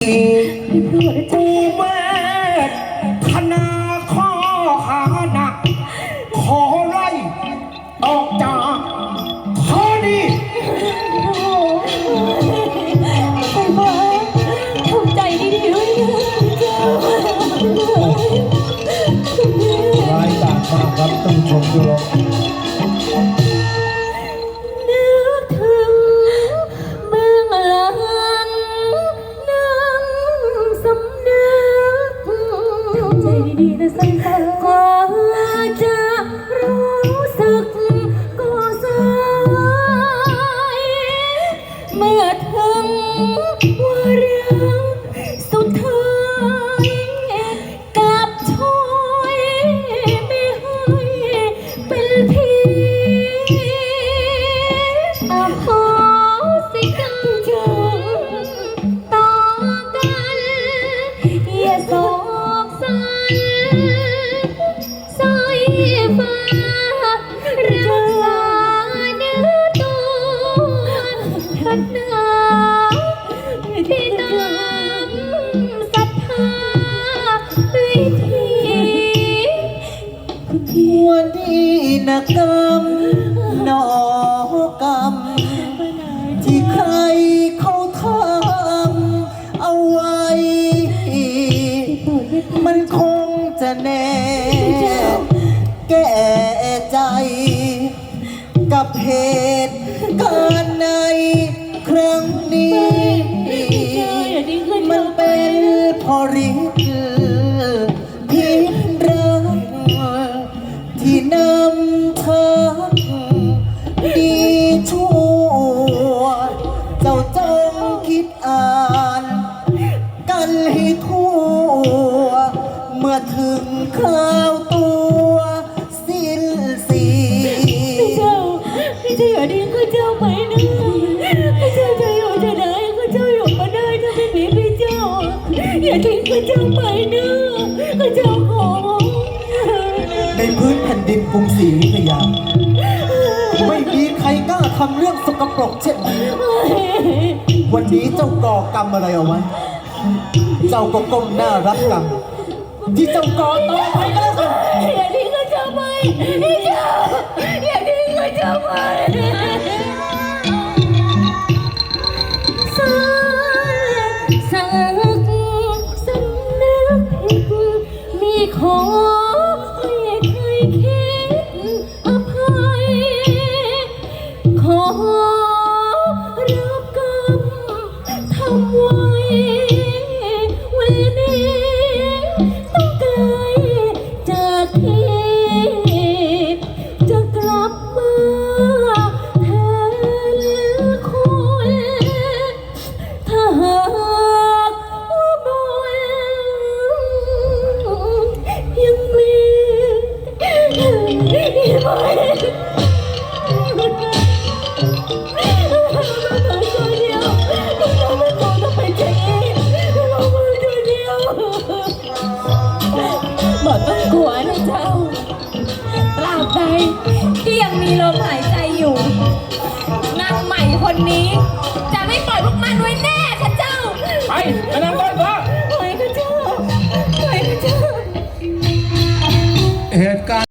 กูเวทนาข้อหาหนักขอไล่ออกจากข้อนี้ไฟฟ้าทำใจดีๆด้วยนะเจ้าร้ายกาจมากครับต้องชมดูนึกถึงเบื้องหลังน้ำสำนึกทำใจดีๆนะไฟฟ้ากว่าจะรู้สึกก็สายเมื่อถึงวาระสุดท้ายกับช่วยไม่ให้เป็นผีอโหสิกรรมจงต่อกันอย่าโศกสันสายฟ้ารักษาเนื้อตัวขัดหนาที่ตามศรัทธาวิธี วันนี้นะกรรมหนอกรรมที่ใครเขาทำเอาไว้ มันคงจะแน่แก่ใจ กับเหตุการณ์ในครั้งนี้ มันเป็นเพราะฤทธิ์พิษรักที่นำทางดีชั่วเจ้าจงคิดอ่านกันให้ทั่วเมื่อถึงคราวตัวสิ้นสี พี่เจ้าอย่าดิ้นข้าเจ้าไปนะพี่เจ้าจะอยู่จะไหนข้าเจ้าอยู่มาได้ถ้าไม่มีพี่เจ้าอย่าทิ้งข้าเจ้าไปนะข้าเจ้าขอ ในพื้นแผ่นดินกรุงศรีอยุธยาไม่มีใครกล้าทำเรื่องสกปรกเช่นนี้วันนี้เจ้าก่อกรรมอะไรเอาไว้เจ้าก็ก้มหน้ารับกรรมที่เจ้าก่อต่อไปก็แล้วกัน อย่าทิ้งข้าเจ้าไปพี่เจ้าอย่าทิ้งข้าเจ้าไป